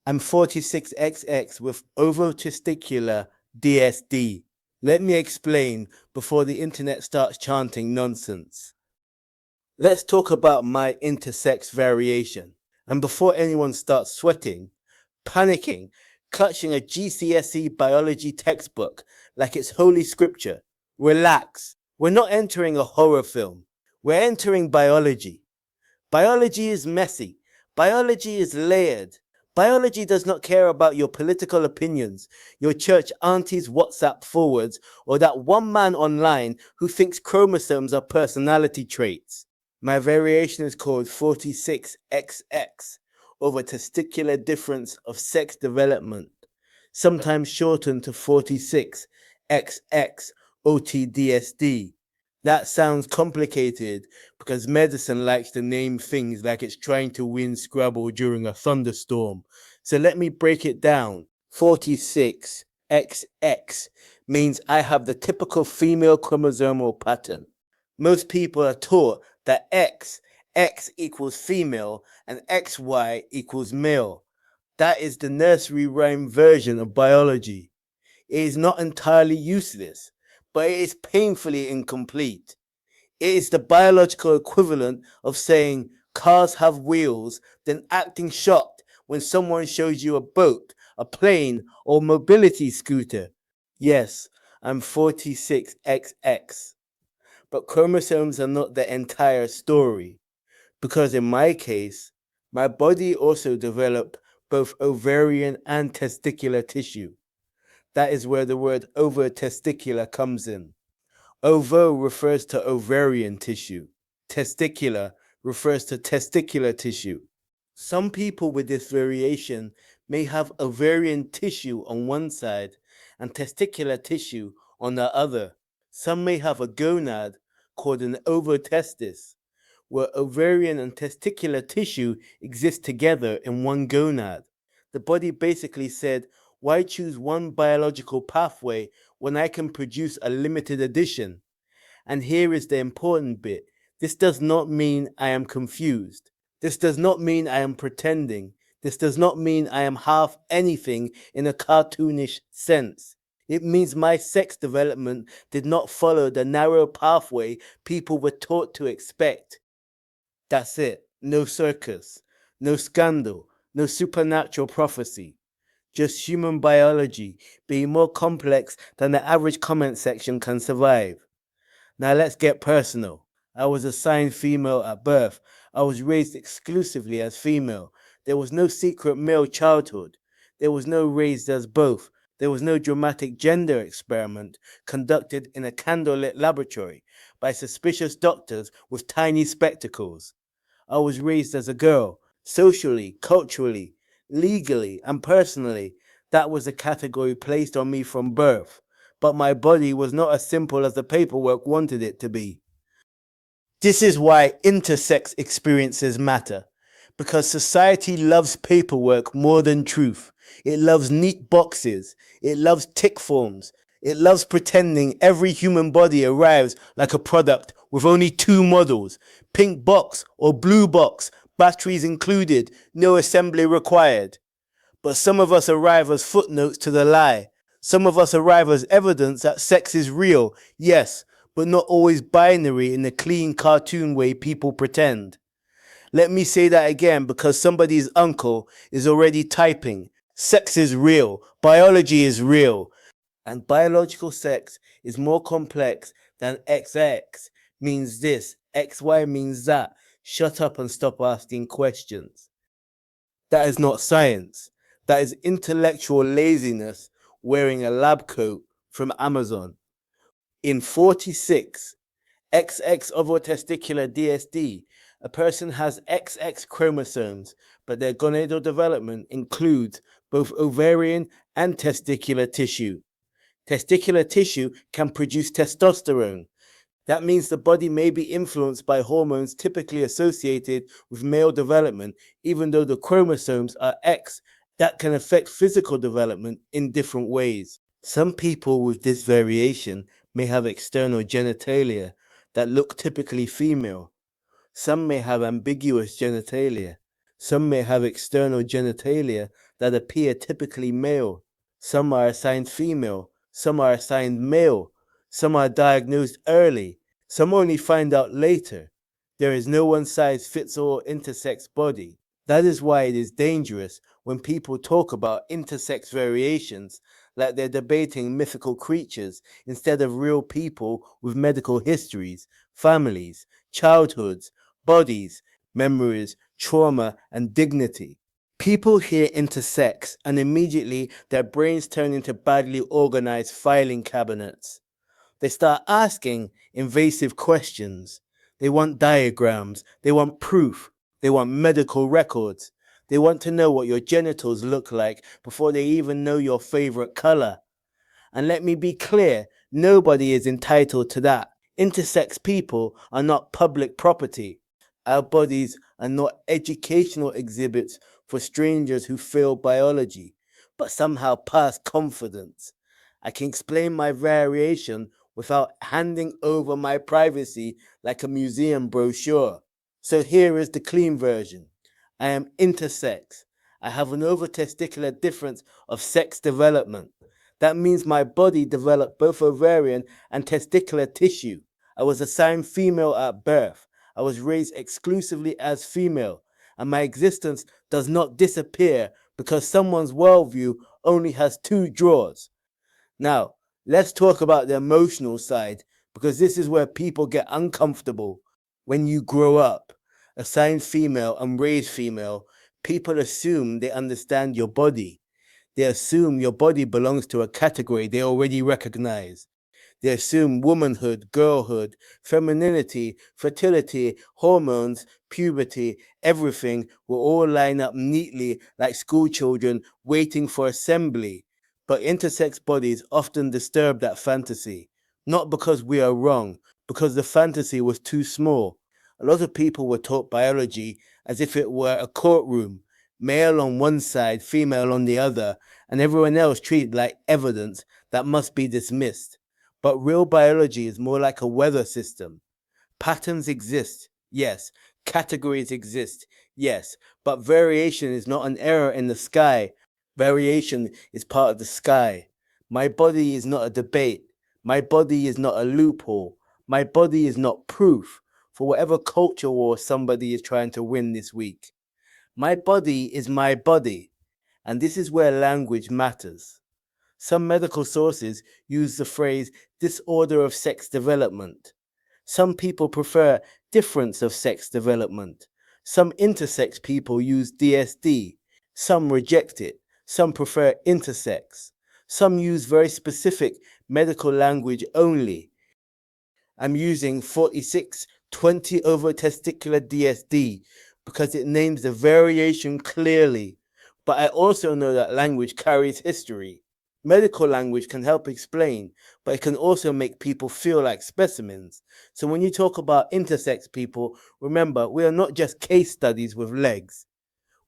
I'm 46XX with Ovotesticular DSD. Let me explain before the internet starts chanting nonsense. Let's talk about my intersex variation. And before anyone starts sweating, panicking, clutching a GCSE biology textbook like it's holy scripture, relax. We're not entering a horror film. We're entering biology. Biology is messy. Biology is layered. Biology does not care about your political opinions, your church auntie's WhatsApp forwards, or that one man online who thinks chromosomes are personality traits. My variation is called 46XX, over testicular difference of sex development, sometimes shortened to 46XX OTDSD. That sounds complicated because medicine likes to name things like it's trying to win Scrabble during a thunderstorm. So let me break it down. 46XX means I have the typical female chromosomal pattern. Most people are taught that X equals female and XY equals male. That is the nursery rhyme version of biology. It is not entirely useless, but it is painfully incomplete. It is the biological equivalent of saying cars have wheels, then acting shocked when someone shows you a boat, a plane, or mobility scooter. Yes, I'm 46XX. But chromosomes are not the entire story, because in my case, my body also developed both ovarian and testicular tissue. That is where the word ovo-testicular comes in. Ovo refers to ovarian tissue. Testicular refers to testicular tissue. Some people with this variation may have ovarian tissue on one side and testicular tissue on the other. Some may have a gonad called an ovotestis, where ovarian and testicular tissue exist together in one gonad. The body basically said, why choose one biological pathway when I can produce a limited edition? And here is the important bit. This does not mean I am confused. This does not mean I am pretending. This does not mean I am half anything in a cartoonish sense. It means my sex development did not follow the narrow pathway people were taught to expect. That's it. No circus, no scandal, no supernatural prophecy. Just human biology being more complex than the average comment section can survive. Now let's get personal. I was assigned female at birth. I was raised exclusively as female. There was no secret male childhood. There was no raised as both. There was no dramatic gender experiment conducted in a candlelit laboratory by suspicious doctors with tiny spectacles. I was raised as a girl, socially, culturally, legally, and personally. That was the category placed on me from birth. But my body was not as simple as the paperwork wanted it to be. This is why intersex experiences matter. Because society loves paperwork more than truth. It loves neat boxes. It loves tick forms. It loves pretending every human body arrives like a product with only two models, pink box or blue box, batteries included, no assembly required. But some of us arrive as footnotes to the lie. Some of us arrive as evidence that sex is real, yes, but not always binary in the clean cartoon way people pretend. Let me say that again because somebody's uncle is already typing. Sex is real, biology is real, and biological sex is more complex than XX means this, XY means that. Shut up and stop asking questions. That is not science. That is intellectual laziness wearing a lab coat from Amazon. In 46, XX ovotesticular DSD, a person has XX chromosomes, but their gonadal development includes both ovarian and testicular tissue. Testicular tissue can produce testosterone. That means the body may be influenced by hormones typically associated with male development, even though the chromosomes are X that can affect physical development in different ways. Some people with this variation may have external genitalia that look typically female. Some may have ambiguous genitalia. Some may have external genitalia that appear typically male. Some are assigned female, some are assigned male, some are diagnosed early, some only find out later. There is no one-size-fits-all intersex body. That is why it is dangerous when people talk about intersex variations like they're debating mythical creatures instead of real people with medical histories, families, childhoods, bodies, memories, trauma, and dignity. People hear intersex and immediately their brains turn into badly organized filing cabinets. They start asking invasive questions. They want diagrams. They want proof. They want medical records. They want to know what your genitals look like before they even know your favorite color. And let me be clear, nobody is entitled to that. Intersex people are not public property. Our bodies are not educational exhibits for strangers who fail biology, but somehow pass confidence. I can explain my variation without handing over my privacy like a museum brochure. So here is the clean version. I am intersex. I have an over-testicular difference of sex development. That means my body developed both ovarian and testicular tissue. I was assigned female at birth. I was raised exclusively as female, and my existence does not disappear because someone's worldview only has two drawers. Now, let's talk about the emotional side, because this is where people get uncomfortable. When you grow up, assigned female and raised female, people assume they understand your body. They assume your body belongs to a category they already recognize. They assume womanhood, girlhood, femininity, fertility, hormones, puberty, everything will all line up neatly like school children waiting for assembly. But intersex bodies often disturb that fantasy, not because we are wrong, because the fantasy was too small. A lot of people were taught biology as if it were a courtroom, male on one side, female on the other, and everyone else treated like evidence that must be dismissed. But real biology is more like a weather system. Patterns exist, yes. Categories exist, yes. But variation is not an error in the sky. Variation is part of the sky. My body is not a debate. My body is not a loophole. My body is not proof for whatever culture war somebody is trying to win this week. My body is my body, and this is where language matters. Some medical sources use the phrase disorder of sex development. Some people prefer difference of sex development. Some intersex people use DSD. Some reject it. Some prefer intersex. Some use very specific medical language only. I'm using 4620 Ovotesticular DSD because it names the variation clearly. But I also know that language carries history. Medical language can help explain, but it can also make people feel like specimens. So when you talk about intersex people, remember, we are not just case studies with legs.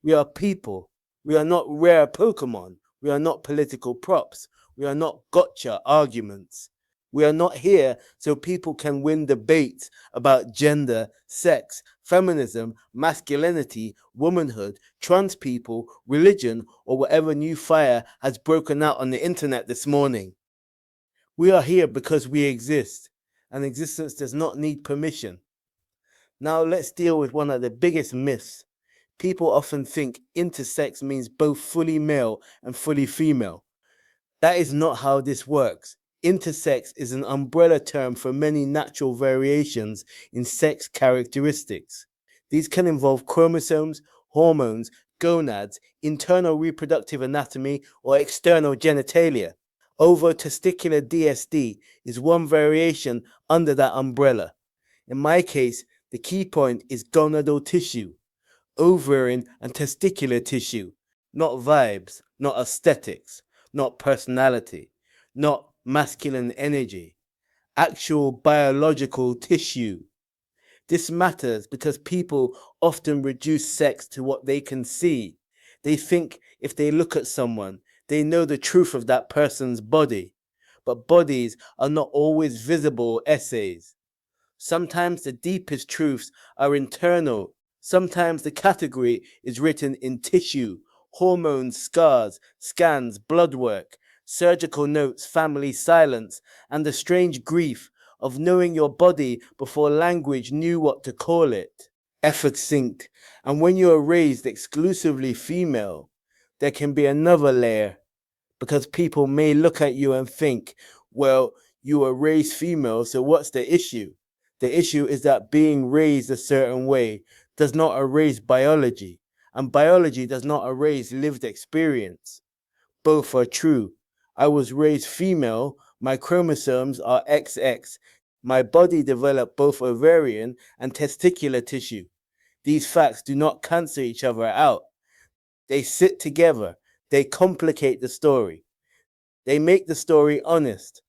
We are people. We are not rare Pokemon. We are not political props. We are not gotcha arguments. We are not here so people can win debates about gender, sex, feminism, masculinity, womanhood, trans people, religion, or whatever new fire has broken out on the internet this morning. We are here because we exist, and existence does not need permission. Now let's deal with one of the biggest myths. People often think intersex means both fully male and fully female. That is not how this works. Intersex is an umbrella term for many natural variations in sex characteristics. These can involve chromosomes, hormones, gonads, internal reproductive anatomy, or external genitalia. Ovotesticular DSD is one variation under that umbrella. In my case, the key point is gonadal tissue, ovarian and testicular tissue, not vibes, not aesthetics, not personality, not masculine energy, actual biological tissue. This matters because people often reduce sex to what they can see. They think if they look at someone, they know the truth of that person's body. But bodies are not always visible essays. Sometimes the deepest truths are internal. Sometimes the category is written in tissue, hormones, scars, scans, blood work, surgical notes, family silence, and the strange grief of knowing your body before language knew what to call it. Effort synced, and when you are raised exclusively female, there can be another layer, because people may look at you and think, well, you were raised female, so what's the issue? The issue is that being raised a certain way does not erase biology, and biology does not erase lived experience. Both are true. I was raised female, my chromosomes are XX. My body developed both ovarian and testicular tissue. These facts do not cancel each other out. They sit together. They complicate the story. They make the story honest.